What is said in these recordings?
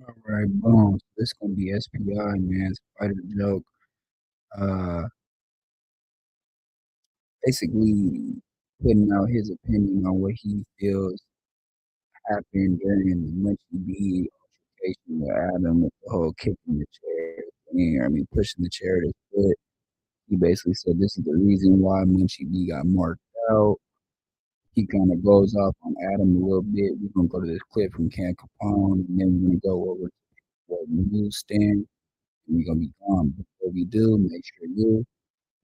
All right, boom. So this gonna be SPI, man. Spider joke. Uh, basically putting out his opinion on what he feels happened during the MunchieB altercation with Adam with the whole kicking the chair thing. I mean, pushing the chair to his foot. He basically said this is the reason why MunchieB got marked out. He kind of goes off on Adam a little bit. We're gonna go to this clip from Can Capone, and then we're gonna go over to the newsstand, and we're gonna be gone. Before we do, make sure you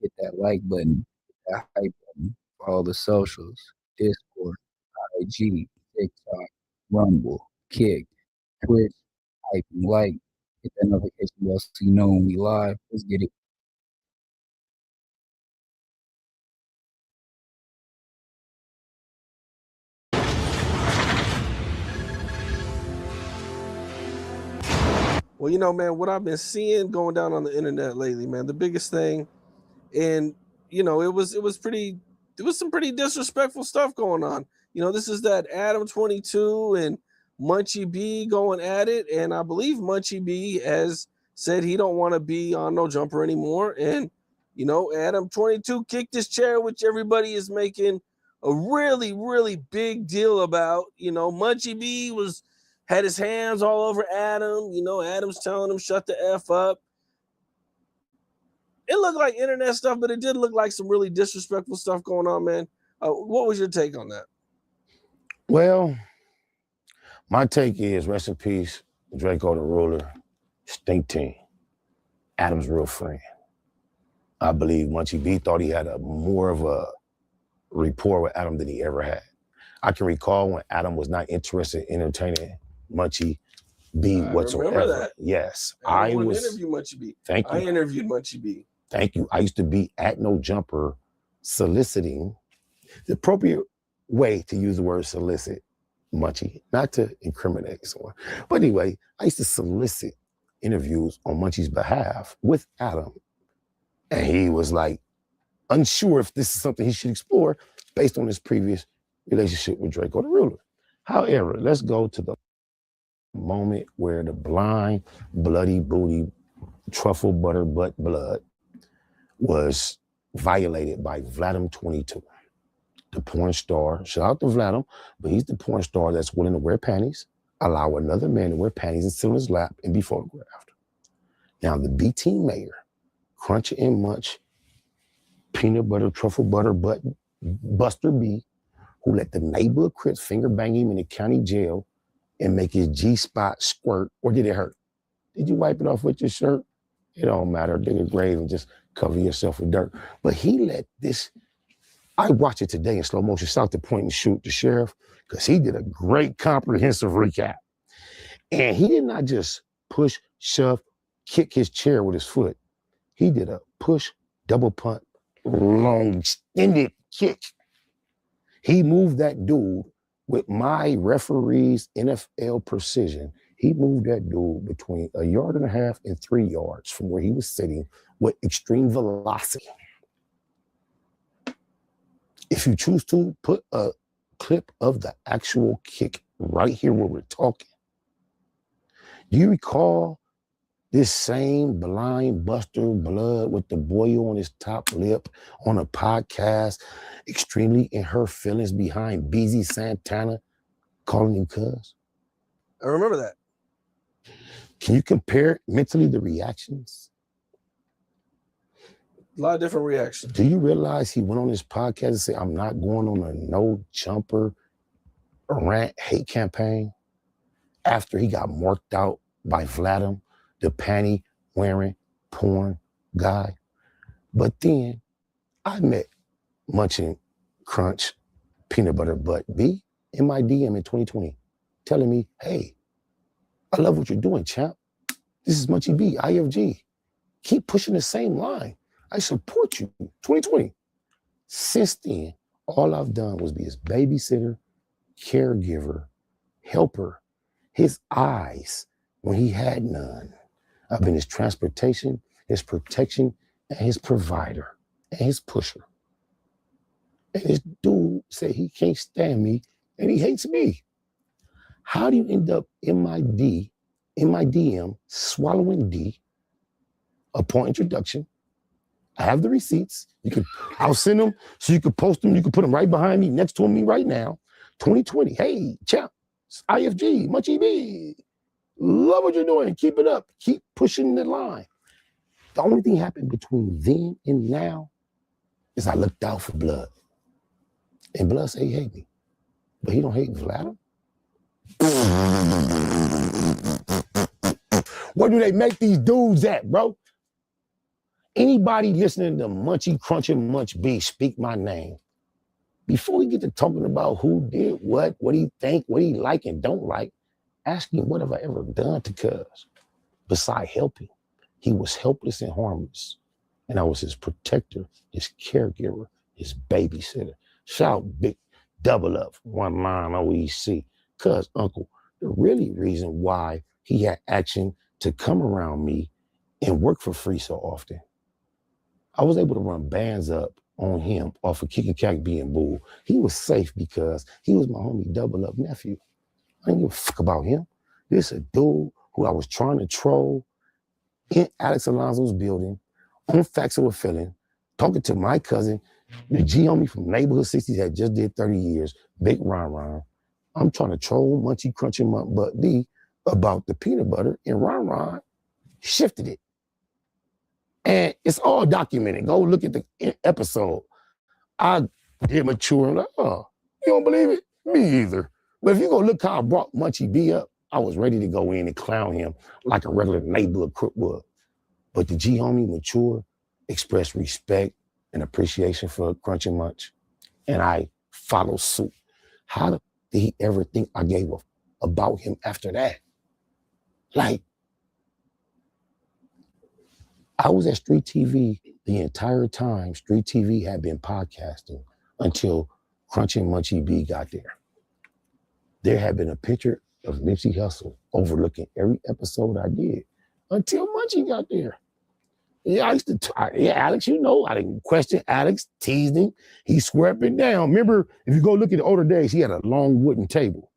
hit that like button, hit that hype button, follow the socials, Discord, IG, TikTok, Rumble, Kick, Twitch, hype and like, hit that notification bell so you know when we live. Let's get it. Well, man, what I've been seeing going down on the internet lately, man, the biggest thing, and it was some pretty disrespectful stuff going on. This is that Adam22 and MunchieB going at it, and I believe MunchieB has said he don't want to be on No Jumper anymore, and Adam22 kicked his chair, which everybody is making a really, really big deal about. MunchieB had his hands all over Adam. Adam's telling him shut the F up. It looked like internet stuff, but it did look like some really disrespectful stuff going on, man. What was your take on that? Well, my take is rest in peace, Draco the Ruler, Stink Team, Adam's real friend. I believe MunchieB thought he had more of a rapport with Adam than he ever had. I can recall when Adam was not interested in entertaining MunchieB whatsoever. Remember that? Yes, I was interview MunchieB. Thank you. I interviewed MunchieB. Thank you. I used to be at No Jumper soliciting. The appropriate way to use the word solicit, Munchie, not to incriminate someone. But anyway, I used to solicit interviews on Munchie's behalf with Adam. And he was like unsure if this is something he should explore based on his previous relationship with Draco the Ruler. However, let's go to the moment where the blind, bloody booty, truffle butter butt blood was violated by Adam22, the porn star. Shout out to Adam, but he's the porn star that's willing to wear panties, allow another man to wear panties and sit on his lap and be photographed. Now, the B team mayor, Crunch and Munch, peanut butter, truffle butter butt, Buster B, who let the neighborhood Crips finger bang him in the county jail and make his G-spot squirt, or did it hurt? Did you wipe it off with your shirt? It don't matter. Dig a grave and just cover yourself with dirt. But he let this, I watched it today in slow motion, south to point and shoot the sheriff, because he did a great comprehensive recap. And he did not just push, shove, kick his chair with his foot. He did a push, double punt, long, extended kick. He moved that dude with my referee's NFL precision. He moved that dude between 1.5 yards and 3 yards from where he was sitting with extreme velocity. If you choose to, put a clip of the actual kick right here where we're talking. Do you recall this same blind Buster Blood with the boil on his top lip on a podcast, extremely in her feelings behind BZ Santana, calling him cuz? I remember that. Can you compare mentally the reactions? A lot of different reactions. Do you realize he went on his podcast and said, I'm not going on a No Jumper rant hate campaign after he got marked out by Vladimir, the panty wearing porn guy? But then I met Munching Crunch Peanut Butter Butt B in my DM in 2020, telling me, hey, I love what you're doing, champ. This is MunchieB, IFG. Keep pushing the same line. I support you. 2020. Since then, all I've done was be his babysitter, caregiver, helper, his eyes when he had none. I've been his transportation, his protection, and his provider, and his pusher. And this dude said he can't stand me, and he hates me. How do you end up in my D in my DM, swallowing D, upon introduction. I have the receipts. I'll send them so you can post them. You can put them right behind me, next to me right now. 2020. Hey, champ, IFG, MunchieB. Love what you're doing. Keep it up. Keep pushing the line. The only thing happened between then and now is I looked out for Blood. And Blood said he hate me. But he don't hate me for Adam. Where do they make these dudes at, bro? Anybody listening to Munchie Crunch and MunchieB, speak my name. Before we get to talking about who did what he think, what he like and don't like, ask him, what have I ever done to Cuz? Besides helping, he was helpless and harmless. And I was his protector, his caregiver, his babysitter. Shout big double up, one line OEC. Cuz, uncle, the really reason why he had action to come around me and work for free so often. I was able to run bands up on him off of Kicking Cack being Bull. He was safe because he was my homie double up nephew. I didn't give a fuck about him. This a dude who I was trying to troll in Alex Alonso's building on Facts of a Feeling, talking to my cousin, the G homie from Neighborhood 60s that just did 30 years, Big Ron. I'm trying to troll Munchie Crunch and MunchieB about the peanut butter, and Ron shifted it. And it's all documented. Go look at the episode. I get mature and like, oh, you don't believe it? Me either. But if you go look how I brought MunchieB up, I was ready to go in and clown him like a regular neighborhood crook would. But the G homie mature, expressed respect and appreciation for Crunch and Munch. And I follow suit. How did he ever think I gave a about him after that? Like, I was at Street TV the entire time Street TV had been podcasting until Crunch and MunchieB got there. There had been a picture of Nipsey Hussle overlooking every episode I did until Munchie got there. Yeah, I used to, Alex, you know, I didn't question Alex, teased him. He swore up and down. Remember, if you go look at the older days, he had a long wooden table.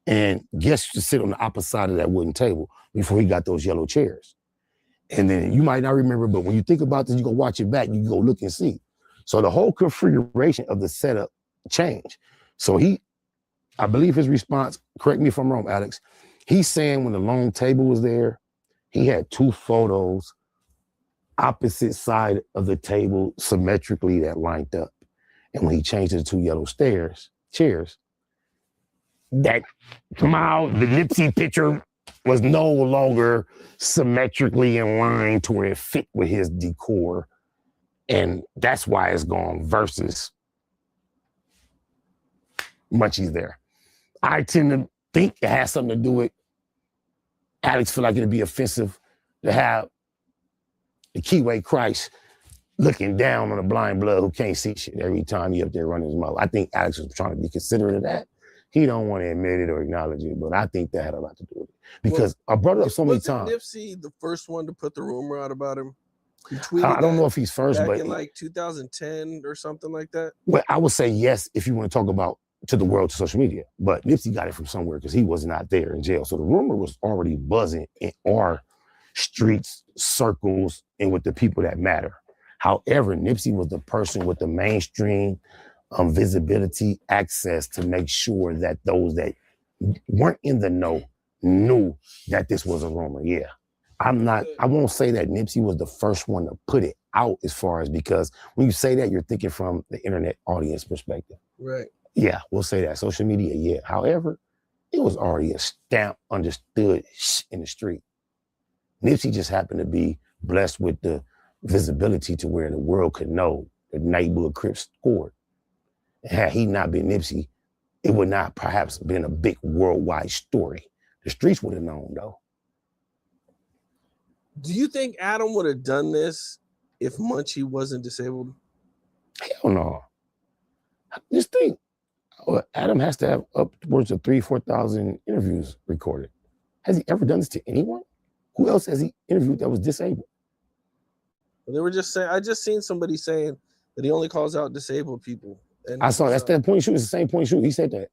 And guests used to sit on the opposite side of that wooden table before he got those yellow chairs. And then you might not remember, but when you think about this, you go watch it back, you go look and see. So the whole configuration of the setup changed. So I believe his response, correct me if I'm wrong, Alex, he's saying when the long table was there, he had two photos opposite side of the table symmetrically that lined up. And when he changed it to two yellow chairs, that somehow the Nipsey picture was no longer symmetrically in line to where it fit with his decor. And that's why it's gone versus Munchie's there. I tend to think it has something to do with Alex feel like it'd be offensive to have the Keyway Christ looking down on a blind blood who can't see shit every time he up there running his mouth. I think Alex was trying to be considerate of that. He don't want to admit it or acknowledge it, but I think that had a lot to do with it. Because I brought it up so many times. Was Nipsey the first one to put the rumor out about him? I don't know if he's first, but in like 2010 or something like that. Well, I would say yes if you want to talk about to the world, to social media. But Nipsey got it from somewhere because he was not there in jail. So the rumor was already buzzing in our streets, circles, and with the people that matter. However, Nipsey was the person with the mainstream visibility, access to make sure that those that weren't in the know knew that this was a rumor. Yeah. I won't say that Nipsey was the first one to put it out as far as, because when you say that, you're thinking from the internet audience perspective. Right. Yeah, we'll say that. Social media, yeah. However, it was already a stamp understood in the street. Nipsey just happened to be blessed with the visibility to where the world could know that Neighborhood Crips scored. And had he not been Nipsey, it would not perhaps been a big worldwide story. The streets would have known, though. Do you think Adam would have done this if Munchie wasn't disabled? Hell no. Just think, Adam has to have upwards of 3,000-4,000 interviews recorded. Has he ever done this to anyone? Who else has he interviewed that was disabled? They were just saying, I just seen somebody saying that he only calls out disabled people. And I saw that's that point shoot. It's the same point shoot. He said that.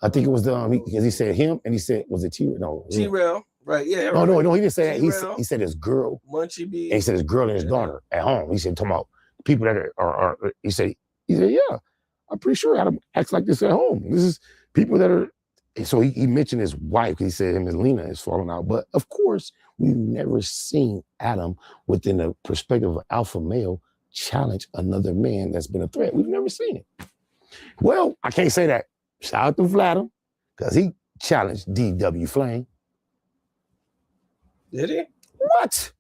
I think it was the because he said him and he said, was it T-Rail? No. T-Rail, Right, yeah. No, he didn't say that. T-Rail, He said his girl. MunchieB. And he said his girl and his daughter at home. He said, talking about people that are he said, yeah, I'm pretty sure Adam acts like this at home. This is people that are, so he mentioned his wife. He said him and Lena is falling out. But of course, we've never seen Adam within the perspective of an alpha male challenge another man that's been a threat. We've never seen it. Well, I can't say that. Shout out to Vladim, because he challenged DW Flame. Did he? What?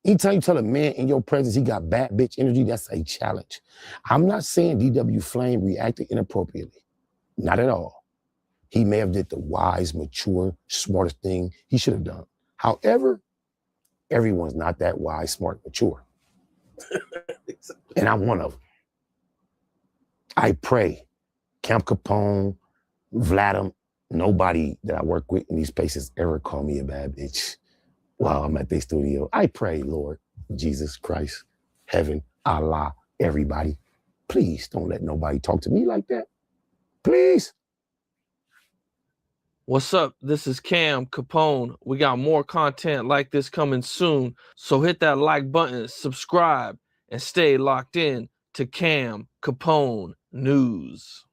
Anytime you tell a man in your presence he got bad bitch energy, that's a challenge. I'm not saying DW Flame reacted inappropriately. Not at all. He may have did the wise, mature, smartest thing he should have done. However, everyone's not that wise, smart, mature. And I'm one of them. I pray Camp Capone, Vladim, nobody that I work with in these places ever call me a bad bitch while I'm at their studio. I pray, Lord, Jesus Christ, heaven, Allah, everybody, please don't let nobody talk to me like that. Please. What's up? This is Cam Capone. We got more content like this coming soon. So hit that like button, subscribe, and stay locked in to Cam Capone News.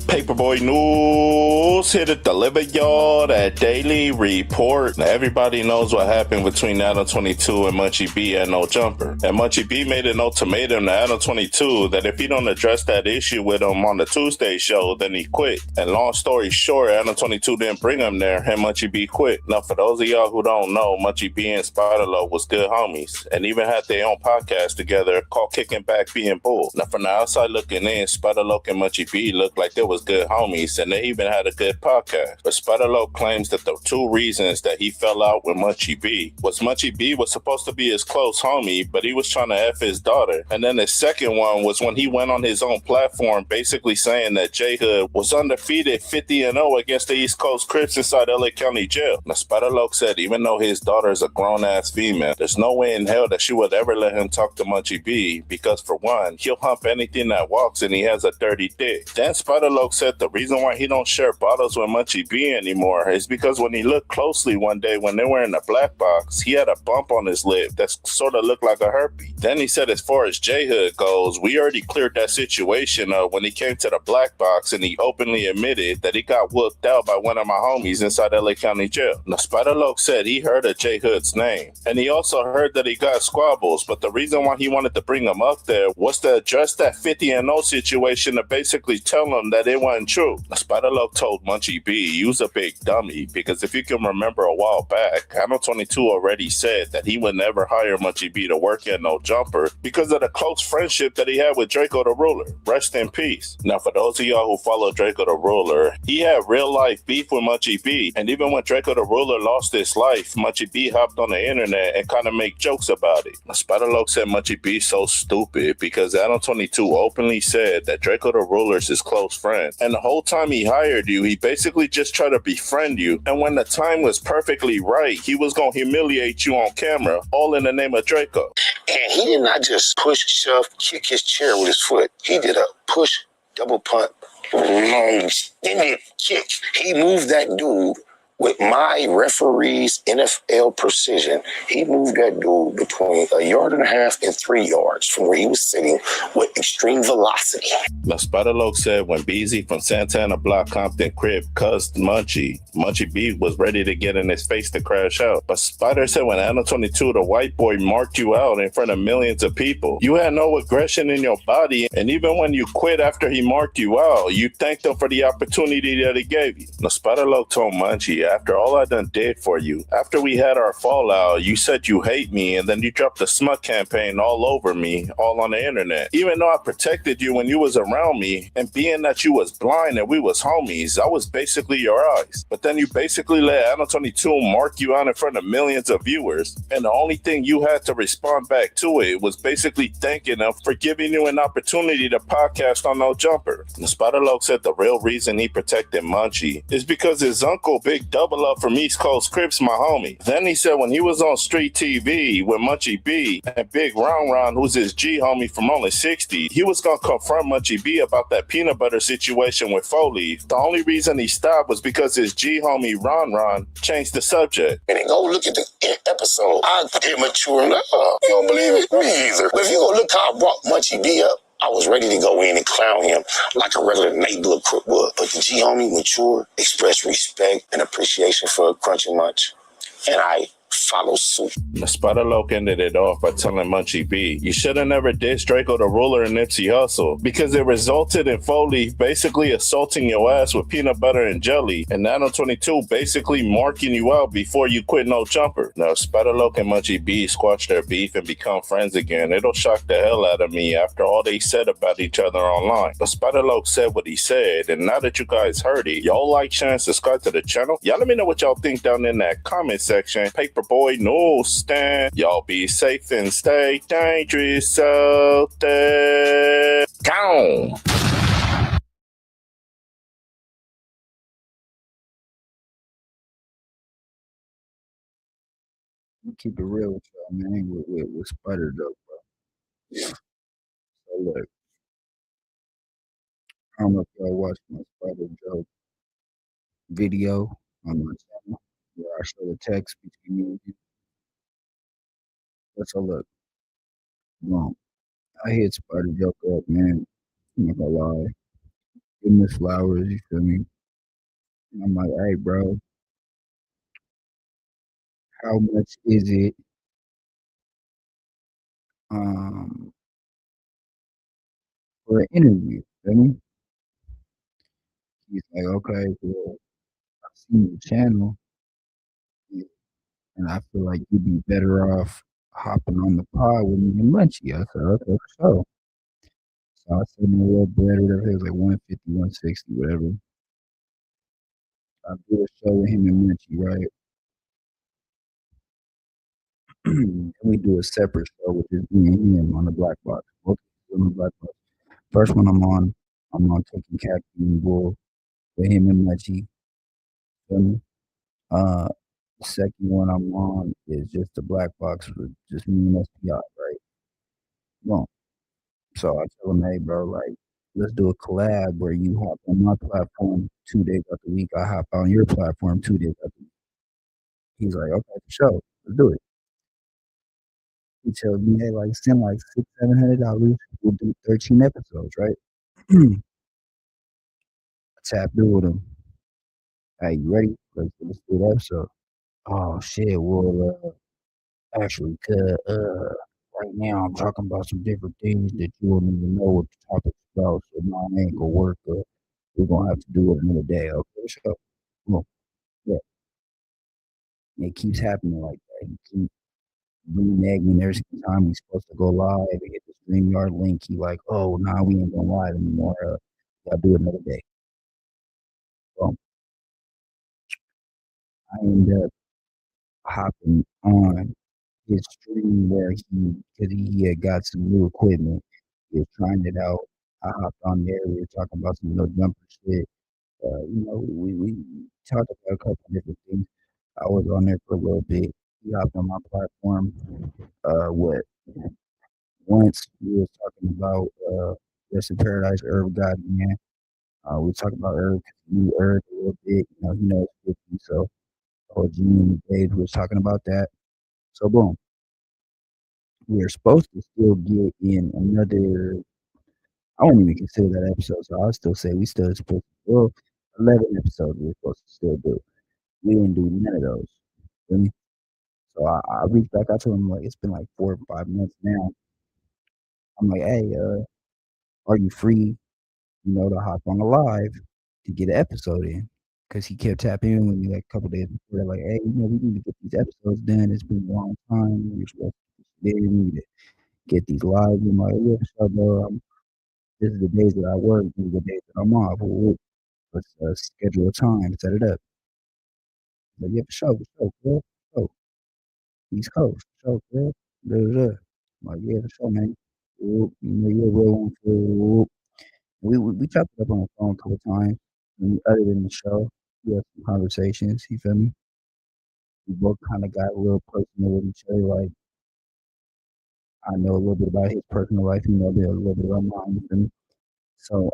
Paperboy News here to deliver y'all that daily report. Now, everybody knows what happened between adam22 and MunchieB at No Jumper. And MunchieB made an ultimatum to adam22 that if he don't address that issue with him on the Tuesday show, then he quit. And long story short, adam22 didn't bring him there, and MunchieB quit. Now, for those of y'all who don't know, MunchieB and Spider-Lo was good homies, and even had their own podcast together called Kicking Back Being Bull. Now, from the outside looking in, Spider-Lo and MunchieB looked like they was good homies, and they even had a good podcast. But Spider-Lo claims that the two reasons that he fell out with MunchieB was supposed to be his close homie, but he was trying to F his daughter. And then the second one was when he went on his own platform basically saying that J Hood was undefeated 50-0 against the East Coast Crips inside LA County Jail. Now, Spider-Lo said even though his daughter is a grown-ass female, there's no way in hell that she would ever let him talk to MunchieB because, for one, he'll hump anything that walks and he has a dirty dick. Then Spider-Lo said the reason why he don't share bottles with MunchieB anymore is because when he looked closely one day when they were in the black box, he had a bump on his lip that sort of looked like a herpes. Then he said as far as J Hood goes, we already cleared that situation up when he came to the black box and he openly admitted that he got whooped out by one of my homies inside LA County Jail. Now, Spider-Lo said he heard of J Hood's name, and he also heard that he got squabbles, but the reason why he wanted to bring him up there was to address that 50-0 situation to basically tell him that it wasn't true. Spider-Lo told MunchieB, you was a big dummy, because if you can remember a while back, adam22 already said that he would never hire MunchieB to work at No Jumper because of the close friendship that he had with Draco the Ruler. Rest in peace. Now, for those of y'all who follow Draco the Ruler, he had real life beef with MunchieB, and even when Draco the Ruler lost his life, MunchieB hopped on the internet and kind of make jokes about it. Now, Spider-Lo said MunchieB so stupid because adam22 openly said that Draco the Ruler's his close friend, and the whole time he hired you, he basically just tried to befriend you, and when the time was perfectly right, he was gonna humiliate you on camera, all in the name of Draco. And he did not just push, shove, kick his chair with his foot. He did a push, double punt, long extended kick. He moved that dude with my referee's NFL precision. He moved that dude between 1.5 yards and 3 yards from where he was sitting with extreme velocity. Now, Spider-Lo said when Beezy from Santana Block Compton Crib cussed MunchieB was ready to get in his face to crash out. But Spider said when adam22, the white boy, marked you out in front of millions of people, you had no aggression in your body, and even when you quit after he marked you out, you thanked him for the opportunity that he gave you. Now, Spider-Lo told Munchie, after all I done did for you, after we had our fallout, you said you hate me, and then you dropped the smut campaign all over me, all on the internet. Even though I protected you when you was around me, and being that you was blind and we was homies, I was basically your eyes. But then you basically let adam22 mark you out in front of millions of viewers, and the only thing you had to respond back to it was basically thanking him for giving you an opportunity to podcast on No Jumper. And Spider-Lo said the real reason he protected Munchie is because his uncle, Big Double up from East Coast Crips, my homie. Then he said when he was on street TV with MunchieB and Big Round Round, who's his G homie from only 60, he was gonna confront MunchieB about that peanut butter situation with Foley. The only reason he stopped was because his G homie Ron Ron changed the subject. And then go look at the episode. I get mature and you don't believe it? Me either. But if you go look how I brought MunchieB up, I was ready to go in and clown him like a regular neighborhood crook would. But the G homie mature, expressed respect and appreciation for Crunchy Munch. And I follow suit. Spider Loke ended it off by telling MunchieB, you should have never dissed Draco the Ruler and Nipsey Hussle because it resulted in Foley basically assaulting your ass with peanut butter and jelly and adam22 basically marking you out before you quit No Jumper. Now, Spider Loke and MunchieB squash their beef and become friends again. It'll shock the hell out of me after all they said about each other online. But Spider Loke said what he said, and now that you guys heard it, y'all like, share, and subscribe to the channel. Y'all let me know what y'all think down in that comment section. Paperboy News Stand. Y'all be safe and stay dangerous out there. Gone. Keep it real with y'all, man, with Spider though, bro. Yeah. So look, I don't know if y'all watched my Spider joke video on my channel where I show the text between me and you. Let's look. Boom. I hit Spider joke up, man. I'm not gonna lie. Give me flowers, you feel me? And I'm like, hey, bro, how much is it for an interview? Feel me? He's like, okay, well, I've seen your channel, and I feel like you'd be better off hopping on the pod with me and Munchie. I said, okay, for sure. So I said, a little better. It was like 150, 160, whatever. I do a show with him and Munchie, right? And we do a separate show, which is me and him on the Black Box. Both on the Black Box. First one I'm on taking Capone and Bull with him and Munchie. Feel me? The second one I'm on is just the Black Box with just me and SPI, right? Boom. So I tell him, hey, bro, like, let's do a collab where you hop on my platform 2 days out the week. I hop on your platform 2 days out the week. He's like, okay, for sure, let's do it. He tells me, hey, like, send like $600-700. We'll do 13 episodes, right? I tapped in with him. Hey, you ready? Let's do the episode. Oh shit, well, actually, right now I'm talking about some different things that you don't even know what the topic's about, so mine ain't gonna work. We're gonna have to do it another day. Okay, so come on. Yeah. And it keeps happening like that. He keeps reneging every single time we're supposed to go live and get the StreamYard link. He like, oh, nah, we ain't going live anymore. I'll do it another day. So I ended up hopping on his stream where he had got some new equipment. He was trying it out. I hopped on there. We were talking about some No Jumper shit. We talked about a couple of different things. I was on there for a little bit. He hopped on my platform. Once we was talking about Rest in Paradise, Herb God, man. We were talking about Herb, knew Herb a little bit. You know, he knows 50, so OG and Dave was talking about that. So boom. We are supposed to still get in another. I won't even consider that episode, so I'll still say we still supposed to do 11 episodes. We're supposed to still do. We didn't do none of those. Feel me? So I reached back out to him like it's been like 4 or 5 months now. I'm like, hey, are you free? You know, to hop on the live to get an episode in? Because he kept tapping in with me like a couple days before. Like, hey, you know, we need to get these episodes done. It's been a long time. We're supposed to need to get these live. I'm like, yeah, so bro, this is the days that I work. These are the days that I'm off. Let's schedule a time, set it up. But yeah, for sure, bro. East Coast, for sure, bro. I'm like, yeah, for sure, man. You know, you're a real one for. We chopped it up on the phone a couple times, other than the show. we had some conversations. You feel me? We both kind of got a little personal with each other. Like I know a little bit about his personal life. He knows a little bit about mine. You feel me? So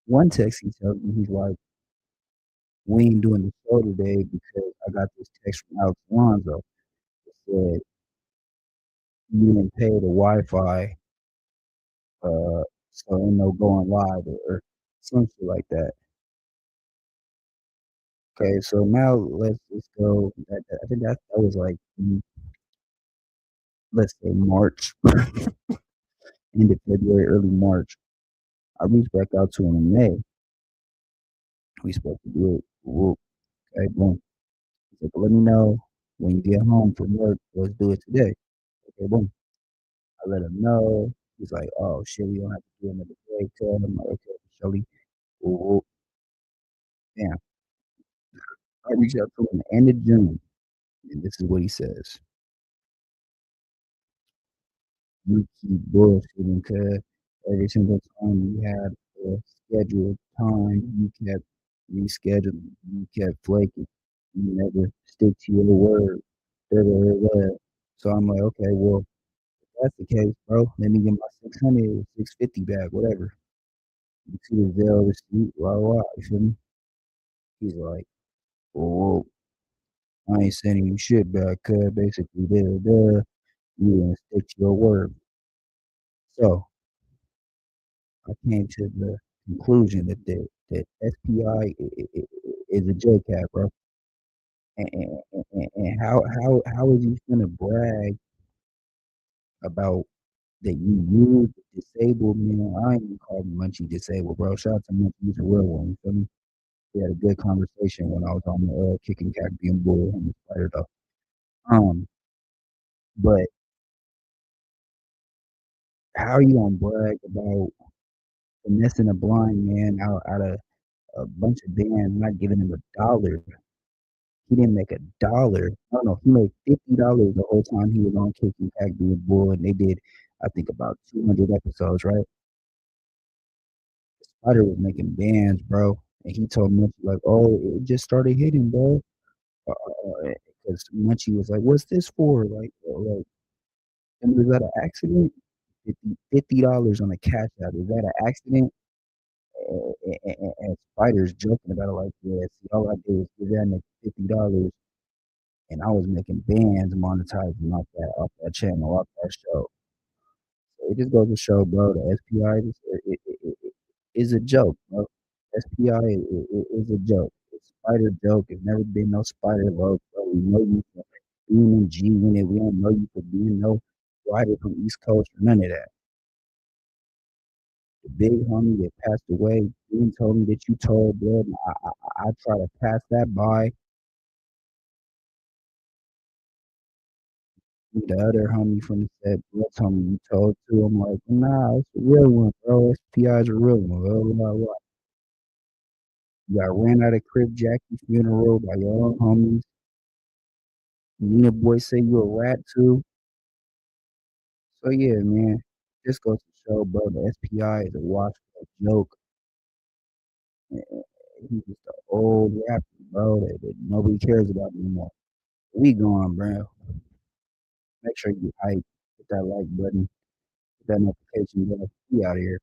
one text he tells me he's like, "We ain't doing the show today because I got this text from Alex Alonso. It said you didn't pay the Wi-Fi, so ain't no going live or some shit like that." Okay, so now let's just go. I think that was like let's say March, end of February, early March. I reached back out to him in May. We supposed to do it. Whoop. Okay, boom. He's like, let me know when you get home from work. Let's do it today. Okay, boom. I let him know. He's like, oh shit, we don't have to do another day. Tell him, like, okay, Shelly. Whoop. Damn. I reached out to him at the end of June, and this is what he says. You keep bullshitting, cuz every single time you had a scheduled time, you kept rescheduling, you kept flaking, you never stick to your word. Da, da, da, da. So I'm like, okay, well, if that's the case, bro, let me get my 600 or 650 back, whatever. You see the Zelle receipt, blah, blah, you feel me? He's like, well, I ain't sending you shit back, cuz basically, da, da, da. You didn't stick to your word. So I came to the conclusion that SPI is a JCAT, bro. And how is he gonna brag about that you used disabled man? I ain't even call Munchie disabled, bro. Shout out to Munchie, he's a real one. You feel me? We had a good conversation when I was on the kicking cat being bull and the spider though. But how you gonna brag about finessing a blind man out of a bunch of bands not giving him $1? He didn't make $1. No, he made $50 the whole time he was on Kicking Kack being bull, and they did, I think, about 200 episodes, right? Spider was making bands, bro, and he told Munchie like, "Oh, it just started hitting, bro." Because Munchie was like, "What's this for?" And was that an accident? $50 on a cash out. Is that an accident? And Spider's joking about it like, yeah, see, all I did was give that nigga $50 and I was making bands monetizing off that channel, off that show. So it just goes to show, bro, the SPI is a joke, bro. SPI is a joke. It's a spider joke. It's never been no spider logo, bro. We know you for being in G Unit. We don't know you for being no rider from East Coast or none of that. The big homie that passed away, Ben told me that you told blood. I try to pass that by. The other homie from the set, blood told me you told too. I'm like, nah, it's a real one, bro. SPI is a real one. Blah, blah, blah. You got ran out of Crib Jackie funeral by your own homies. Nina Boy say you a rat too. So yeah, man. This goes to show, bro, the SPI is a wash joke. He's just an old rapper, bro, that nobody cares about anymore. We gone, bro. Make sure you hype, hit that like button, hit that notification bell. We out of here.